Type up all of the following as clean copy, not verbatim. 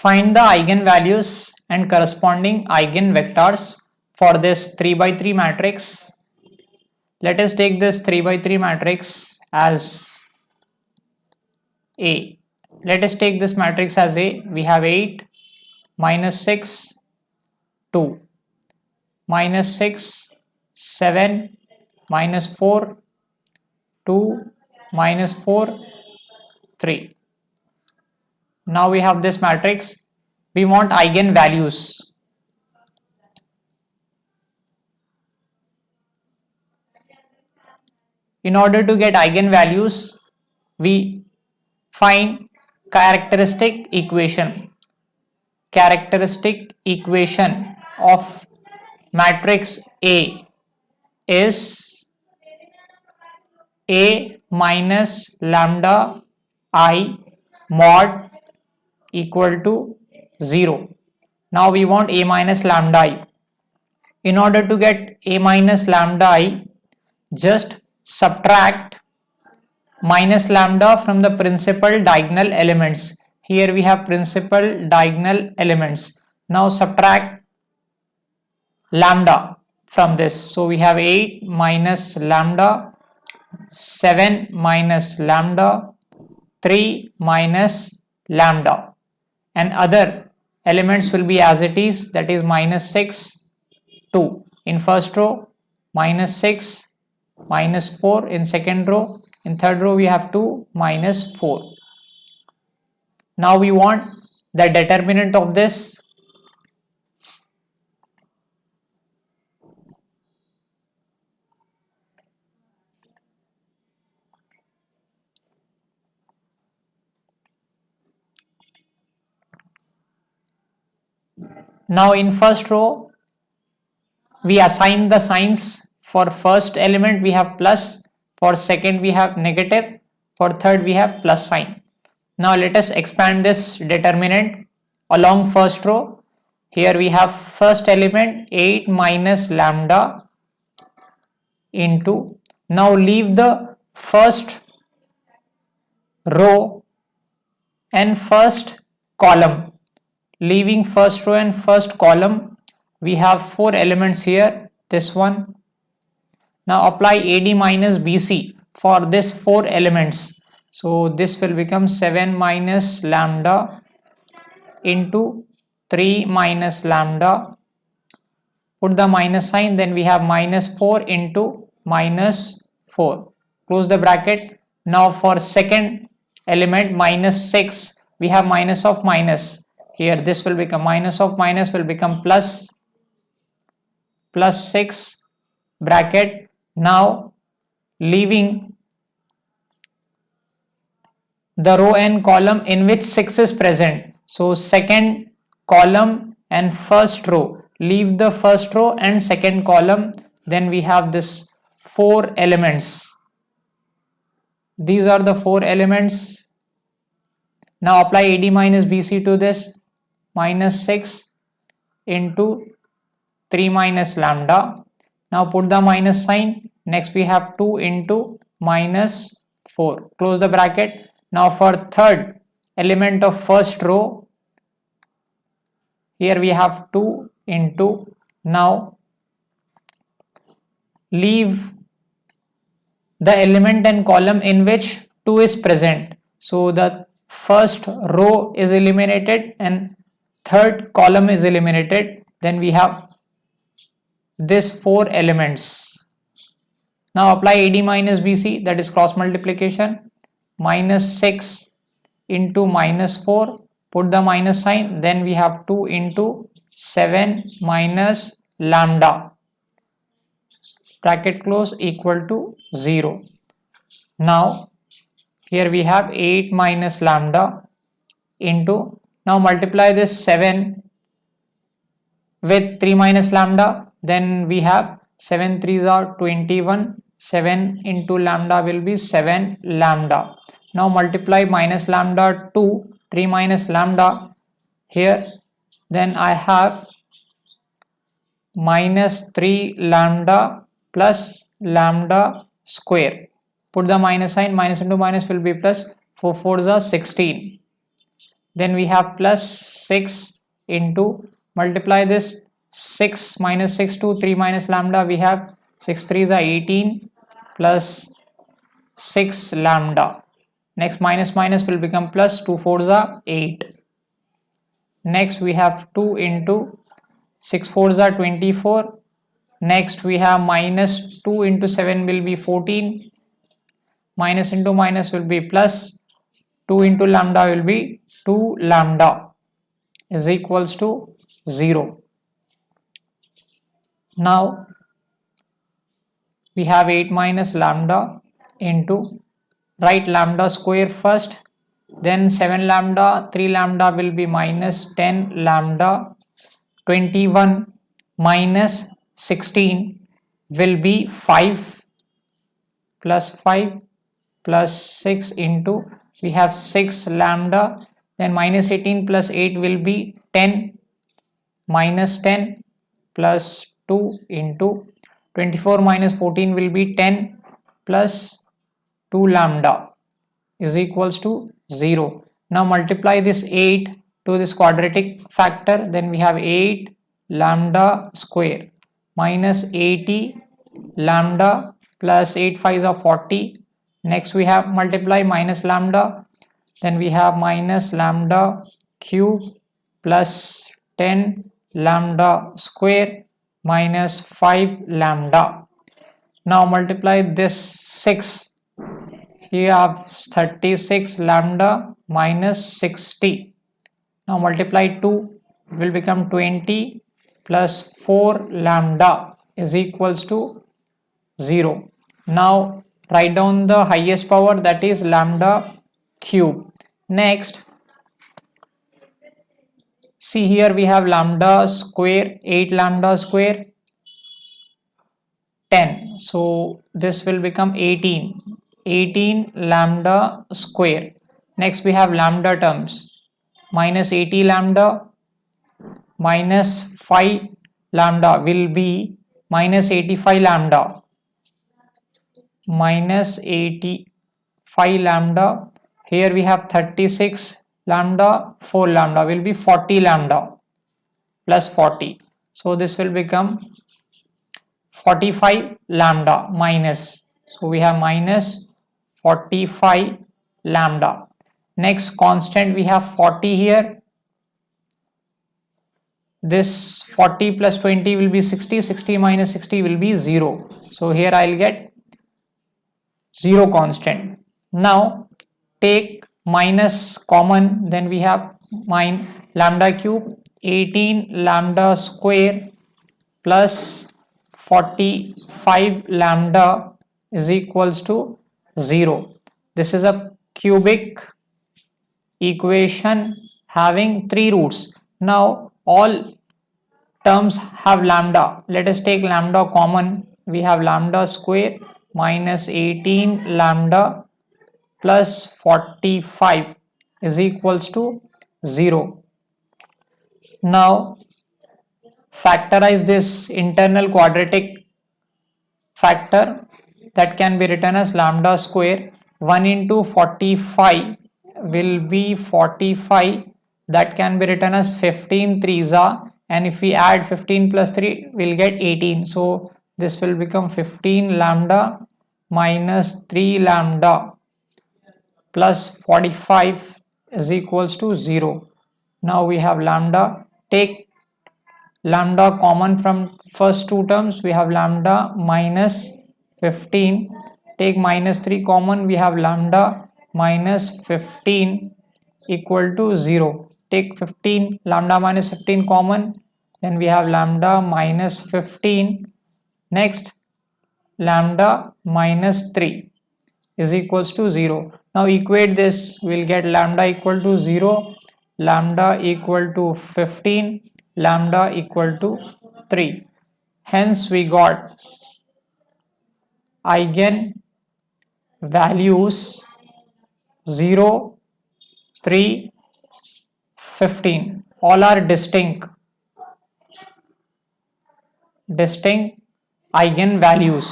Find the eigenvalues and corresponding eigenvectors for this 3 by 3 matrix. Let us take this 3 by 3 matrix as A. Let us take this matrix as A. We have 8, minus 6, 2, minus 6, 7, minus 4, 2, minus 4, 3. Now we have this matrix. We want eigenvalues. In order to get eigenvalues, we find characteristic equation. Characteristic equation of matrix A is A minus lambda I mod equal to 0. Now we want A minus lambda I. In order to get A minus lambda I, just subtract minus lambda from the principal diagonal elements. Here we have principal diagonal elements. Now subtract lambda from this. So we have 8 minus lambda, 7 minus lambda, 3 minus lambda, and other elements will be as it is, that is minus 6, 2 in first row, minus 6, minus 4 in second row, in third row we have 2, minus 4. Now we want the determinant of this. Now in first row we assign the signs. For first element we have plus, for second we have negative, for third we have plus sign. Now let us expand this determinant along first row. Here we have first element 8 minus lambda into, now leave the first row and first column. Leaving first row and first column, we have 4 elements here, this one. Now apply AD minus BC for this 4 elements. So this will become 7 minus lambda into 3 minus lambda. Put the minus sign, then we have minus 4 into minus 4. Close the bracket. Now for second element minus 6, we have minus of minus. Here this will become minus of minus will become plus, plus 6 bracket. Now leaving the row and column in which 6 is present. So second column and first row. Leave the first row and second column. Then we have this 4 elements. These are the 4 elements. Now apply AD minus BC to this. Minus 6 into 3 minus lambda. Now put the minus sign. Next we have 2 into minus 4. Close the bracket. Now for third element of first row, here we have 2 into, now leave the element and column in which 2 is present. So the first row is eliminated and third column is eliminated. Then we have this 4 elements. Now apply AD minus BC, that is cross multiplication. Minus 6 into minus 4, put the minus sign, then we have 2 into 7 minus lambda, bracket close, equal to 0. Now here we have 8 minus lambda into, now multiply this 7 with 3 minus lambda, then we have 7 3s are 21, 7 into lambda will be 7 lambda. Now multiply minus lambda to 3 minus lambda here, then I have minus 3 lambda plus lambda square. Put the minus sign, minus into minus will be plus, 4 4s are 16. then we have plus 6 into, multiply this 6 minus 6 to 3 minus lambda, we have 6 3s are 18 plus 6 lambda. Next minus minus will become plus, 2 4s are 8. Next we have 2 into 6 4s are 24. Next we have minus 2 into 7 will be 14. Minus into minus will be plus, 2 into lambda will be 2 lambda is equals to 0. Now we have 8 minus lambda into, write lambda square first, then 7 lambda, 3 lambda will be minus 10 lambda, 21 minus 16 will be 5 plus 5 plus 6 into, we have 6 lambda, then minus 18 plus 8 will be 10 minus 10 plus 2 into 24 minus 14 will be 10 plus 2 lambda is equals to 0. Now multiply this 8 to this quadratic factor, then we have 8 lambda square minus 80 lambda plus 8 5s are 40. Next we have multiply minus lambda, then we have minus lambda cube plus 10 lambda square minus 5 lambda. Now multiply this 6, here have 36 lambda minus 60. Now multiply 2, it will become 20 plus 4 lambda is equals to 0. Now write down the highest power, that is lambda cube. Next see here we have lambda square, 8 lambda square 10, so this will become 18 lambda square. Next we have lambda terms, minus 80 lambda minus 5 lambda will be minus 85 lambda, minus 85 lambda, here we have 36 lambda, 4 lambda will be 40 lambda plus 40, so this will become 45 lambda minus, so we have minus 45 lambda. Next constant we have 40 here, this 40 plus 20 will be 60, 60 minus 60 will be 0, so here I will get 0 constant. Now take minus common, then we have lambda cube, 18 lambda square plus 45 lambda is equals to 0. This is a cubic equation having 3 roots. Now all terms have lambda, let us take lambda common, we have lambda square minus 18 lambda plus 45 is equals to 0. Now factorize this internal quadratic factor, that can be written as lambda square, 1 into 45 will be 45, that can be written as 15 3s are, and if we add 15 plus 3 we'll get 18, so this will become 15 lambda minus 3 lambda plus 45 is equals to 0. Now we have lambda, take lambda common from first two terms, we have lambda minus 15, take minus 3 common, we have lambda minus 15 equal to 0. Take 15 lambda minus 15 common, then we have lambda minus 15. Next lambda minus 3 is equals to 0. Now equate this, we will get lambda equal to 0, lambda equal to 15, lambda equal to 3. Hence we got eigen values 0, 3, 15. All are distinct eigen values.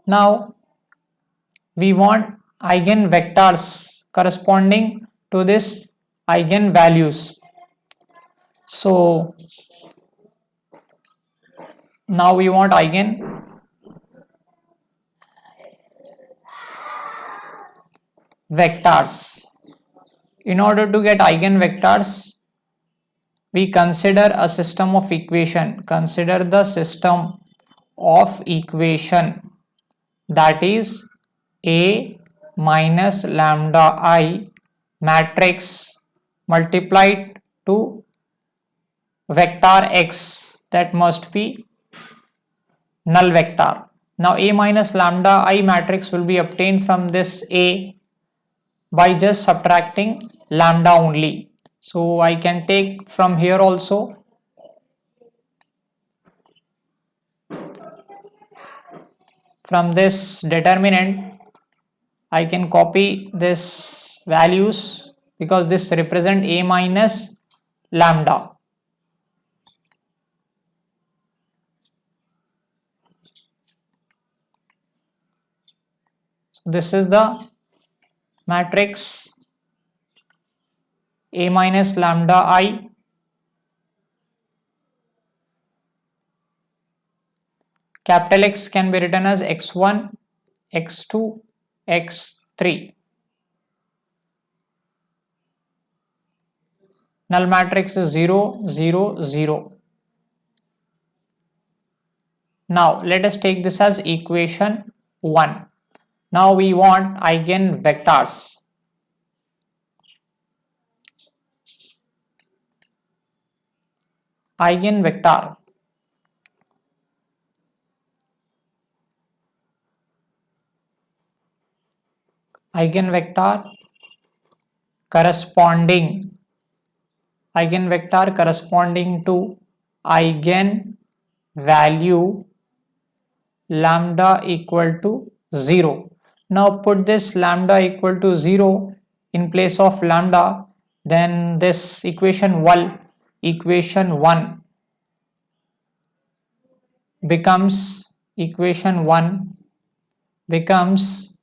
Now we want eigen vectors corresponding to this eigenvalues. So now we want eigenvectors. In order to get eigenvectors, we consider a system of equation. Consider the system of equation, that is A minus lambda I matrix multiplied to vector x, that must be null vector. Now A minus lambda I matrix will be obtained from this A by just subtracting lambda only. So I can take from here also. From this determinant, I can copy this values because this represent A minus lambda. So this is the matrix A minus lambda I. Capital X can be written as x1, x2, x3. Null matrix is 0, 0, 0. Now let us take this as equation 1. Now we want eigenvectors. Eigenvector. Eigenvector corresponding to eigenvalue lambda equal to 0. Now put this lambda equal to 0 in place of lambda, then this equation 1 becomes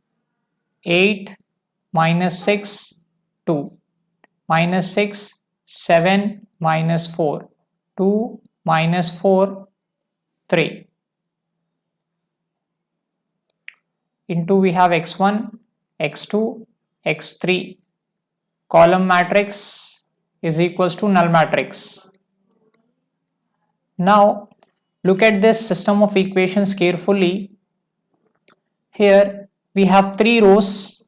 8 minus 6 2 minus 6 7 minus 4 2 minus 4 3 into we have x1, x2, x3. Column matrix is equals to null matrix. Now look at this system of equations carefully. Here we have 3 rows,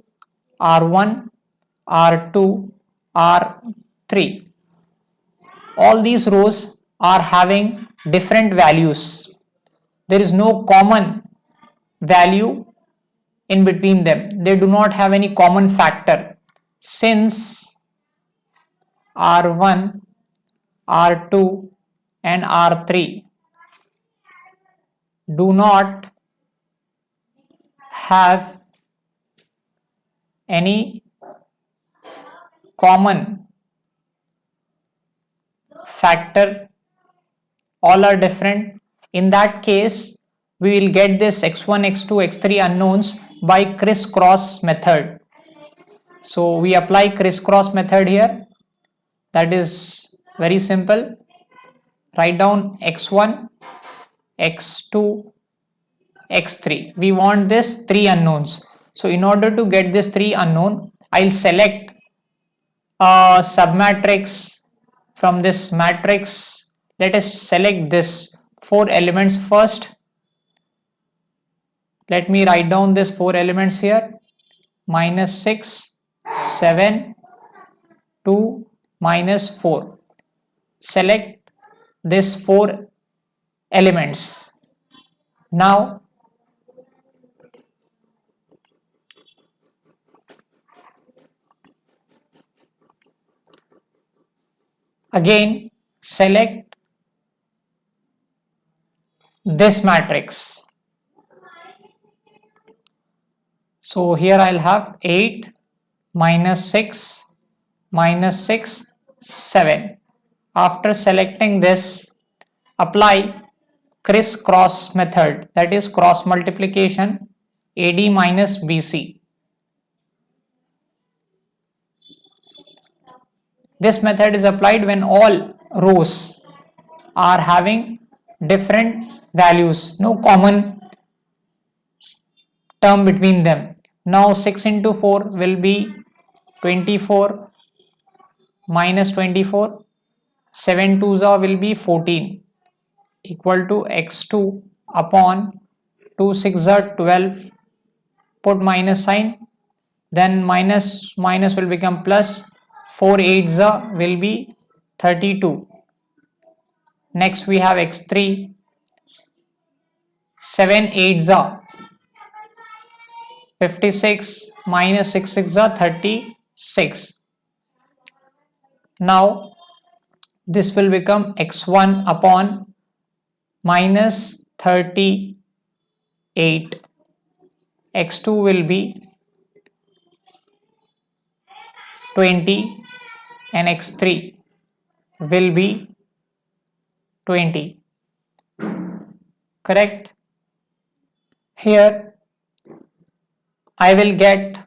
R1, R2, R3. All these rows are having different values. There is no common value in between them. They do not have any common factor. Since R1, R2 and R3 do not have any common factor, all are different. In that case, we will get this x1, x2, x3 unknowns by crisscross method. So we apply crisscross method here. That is very simple. Write down x1, x2, x3. We want this 3 unknowns. So in order to get this 3 unknown, I'll select a submatrix from this matrix. Let us select this 4 elements first. Let me write down this 4 elements here. Minus 6, 7, 2, minus 4. Select this 4 elements. Now again select this matrix. So here I'll have 8 minus 6 minus 6 7. After selecting this, apply crisscross method, that is cross multiplication, AD minus BC. This method is applied when all rows are having different values, no common term between them. Now 6 into 4 will be 24 minus 24, 7 twos will be 14 equal to x2 upon 2 6 are 12, put minus sign, then minus minus will become plus, 4 8s will be 32. Next we have x3, 7 8s are 56 minus 6 6 are 36. Now this will become x1 upon minus 38, x2 will be 20 and x3 will be 20. Correct? Here I will get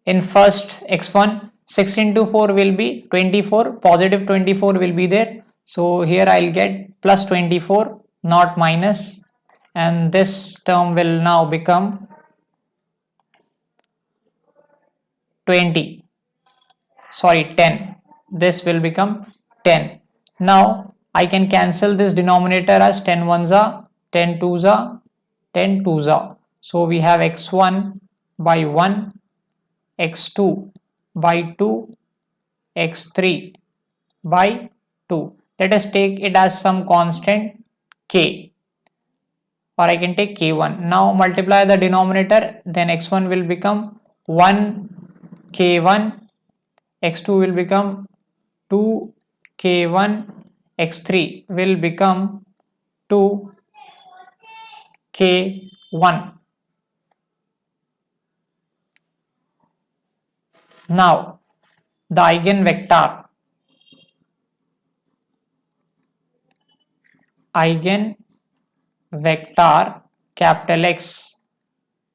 in first x1, 6 into 4 will be 24, positive 24 will be there. So here I'll get plus 24, not minus, and this term will now become 10. This will become 10. Now I can cancel this denominator as 10 ones are 10 twos are 10 twos are. So we have x1 by 1, x2 by 2, x3 by 2. Let us take it as some constant k, or I can take k1. Now multiply the denominator, then x1 will become 1 k1, x2 will become 2 k1, x3 will become 2 k1. Now the eigenvector capital X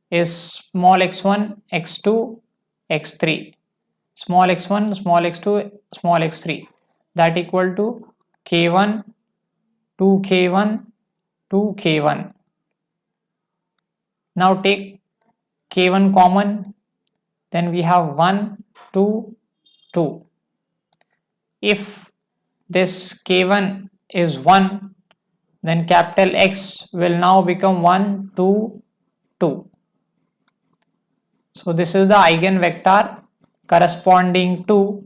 is small x1, x2, x3, small x1, small x2, small x3, that equal to k1, 2k1, 2k1. Now take k1 common, then we have 1, 2, 2. If this k1 is 1, then capital X will now become 1, 2, 2. So this is the eigenvector corresponding to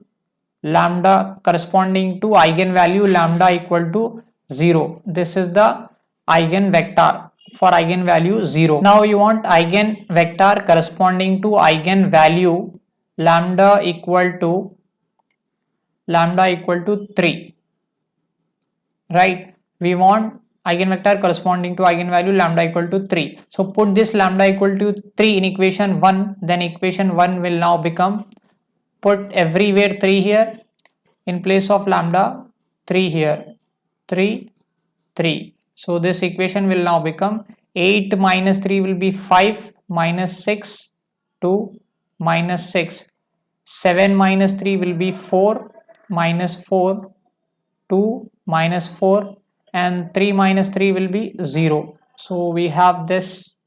lambda, corresponding to eigenvalue lambda equal to 0. This is the eigenvector for eigenvalue 0. Now you want eigenvector corresponding to eigenvalue lambda equal to 3, right? We want eigenvector corresponding to eigenvalue lambda equal to 3. So put this lambda equal to 3 in equation 1, then equation 1 will now become, put everywhere 3 here, in place of lambda 3 here, 3, 3. So this equation will now become 8 minus 3 will be 5, minus 6, 2, minus 6. 7 minus 3 will be 4, minus 4, 2, minus 4, and 3 minus 3 will be 0. So we have this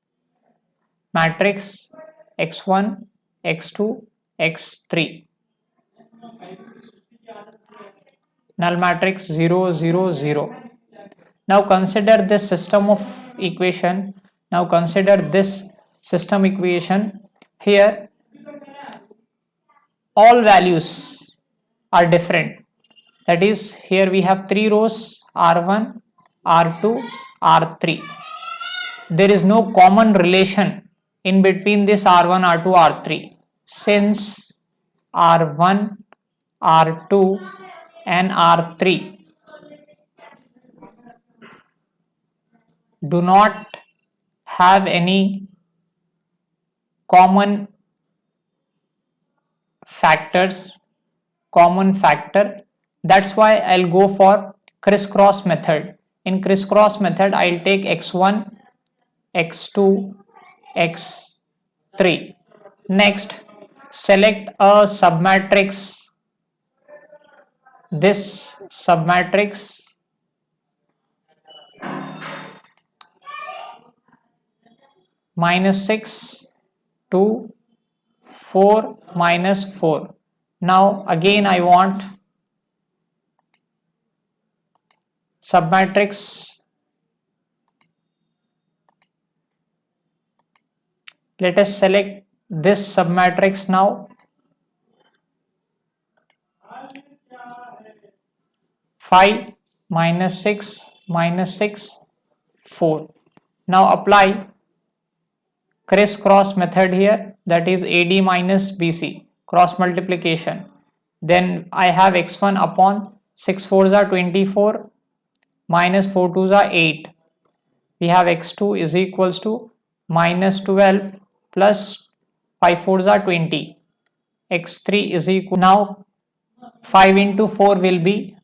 matrix x1, x2, x3. Null matrix 0, 0, 0. Now consider this system of equation. Here all values are different. That is, here we have 3 rows, R1, R2, R3. There is no common relation in between this R1, R2, R3. Since R1, R2 and R3 do not have any common factor, that's why I'll go for crisscross method. In crisscross method, I'll take x1, x2, x3. Next, select a submatrix this submatrix -6 to 4 -4. Now again I want submatrix, let us select this submatrix now. 5 -6 -6 4. Now apply crisscross method here, that is AD minus BC, cross multiplication. Then I have x1 upon 6 4s are 24 minus 4 2s are 8. We have x2 is equals to minus 12 plus 5 4s are 20. x3 is equal, now 5 into 4 will be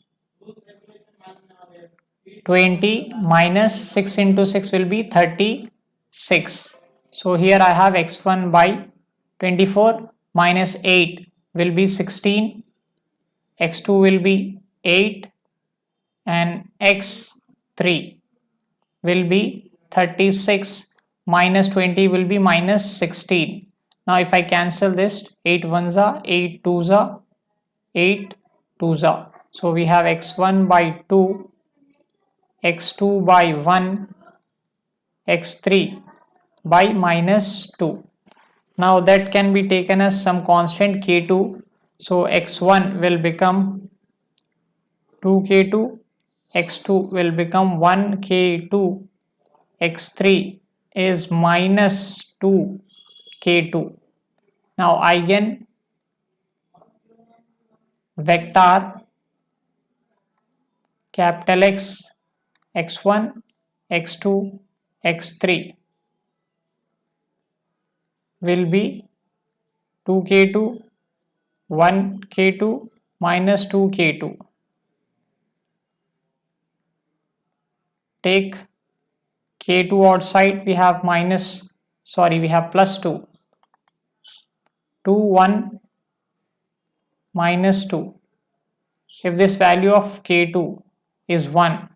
20 minus 6 into 6 will be 36. So here I have x1 by 24 minus 8 will be 16, x2 will be 8 and x3 will be 36 minus 20 will be minus 16. Now if I cancel this, 8 1s are 8 2s are 8 2s are. So we have x1 by 2, x2 by 1, x3 by minus 2. Now that can be taken as some constant k2. So x1 will become 2k2, x2 will become 1k2, x3 is minus 2k2. Now eigen vector capital X, x1, x2, x3 will be 2k2, 1k2 minus 2k2. Take k2 outside, we have we have plus 2, 2 1 minus 2. If this value of k2 is 1,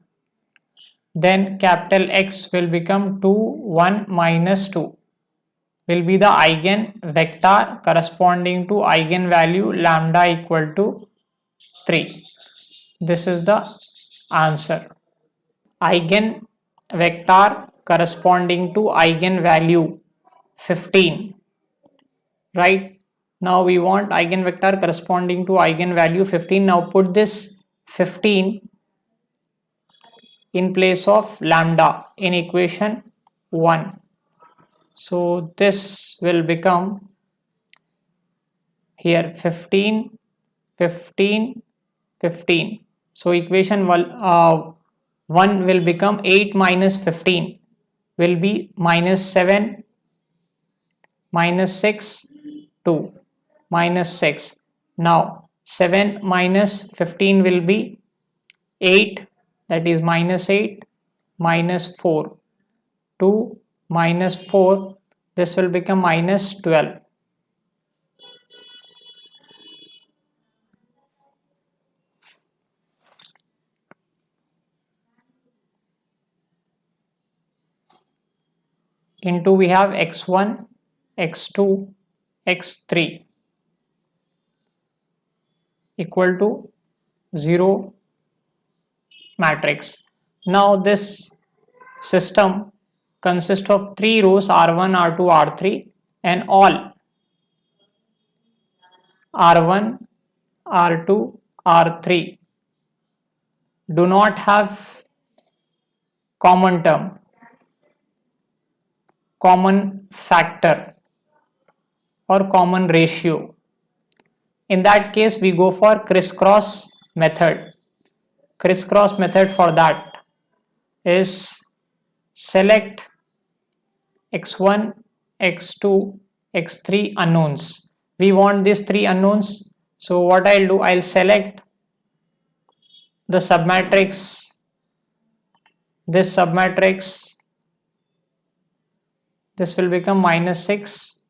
then capital X will become 2 1 minus 2 will be the eigen vector corresponding to eigenvalue lambda equal to 3. This is the answer. Eigen vector corresponding to eigenvalue 15, right? Now we want eigenvector corresponding to eigenvalue 15. Now put this 15 in place of lambda in equation 1. So this will become here 15, 15, 15. So equation 1 will become 8 minus 15 will be minus 7, minus 6, 2, minus 6. Now 7 minus 15 will be 8, that is minus 8, minus 4, 2, minus 4, this will become minus 12. Into we have x1, x2, x3 equal to 0 matrix. Now this system consists of 3 rows R1, R2, R3 and all R1, R2, R3 do not have common term, common factor or common ratio. In that case we go for crisscross method. Crisscross method for that is select x1, x2, x3 unknowns. We want these 3 unknowns. So what I'll do, I'll select the submatrix, this submatrix, this will become minus 6,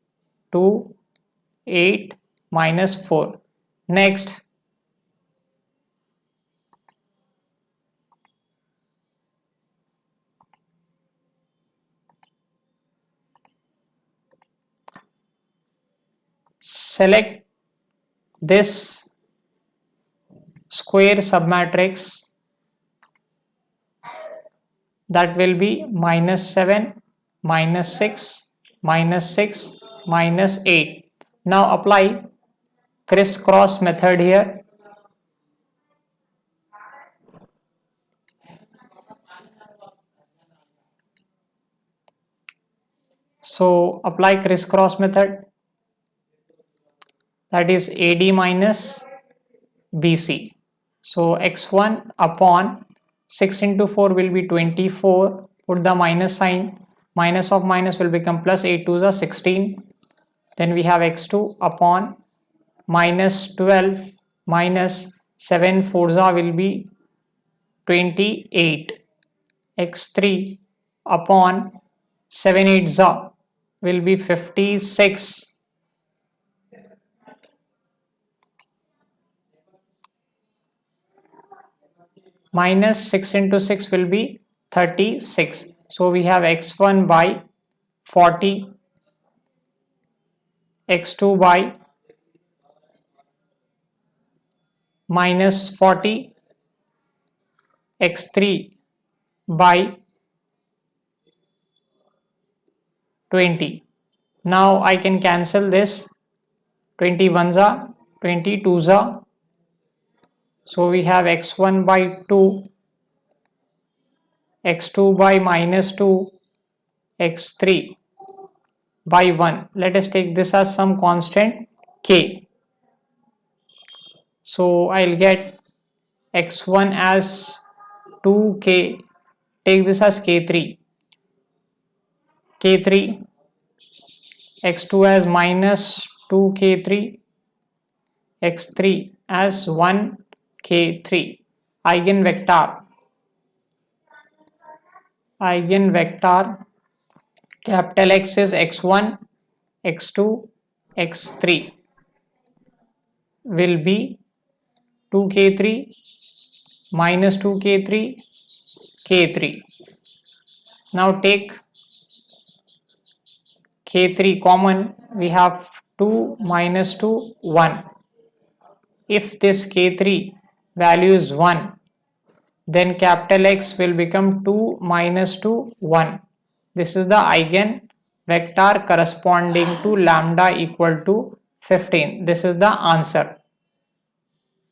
2, 8, minus 4. Next, select this square submatrix, that will be -7, -6, -6, -8. Now apply crisscross method here. So apply crisscross method, that is AD minus BC. So x1 upon 6 into 4 will be 24, put the minus sign, minus of minus will become plus, 8 2s are 16. Then we have x2 upon minus 12 minus 7 4s will be 28. x3 upon 7 8s will be 56. Minus 6 into 6 will be 36. So we have x1 by 40, x2 by minus 40, x3 by 20. Now I can cancel this, 21s are 22s are. So we have x1 by 2, x2 by minus 2, x3 by 1. Let us take this as some constant k. So I'll get x1 as 2k, take this as k3, k3, x2 as minus 2k3, x3 as 1k3. Eigenvector capital X is x1, x2, x3 will be 2k3 minus 2k3, k3. Now take k3 common, we have 2 minus 2 1. If this k3 value is 1, then capital X will become 2 minus 2 1. This is the eigenvector corresponding to lambda equal to 15. This is the answer.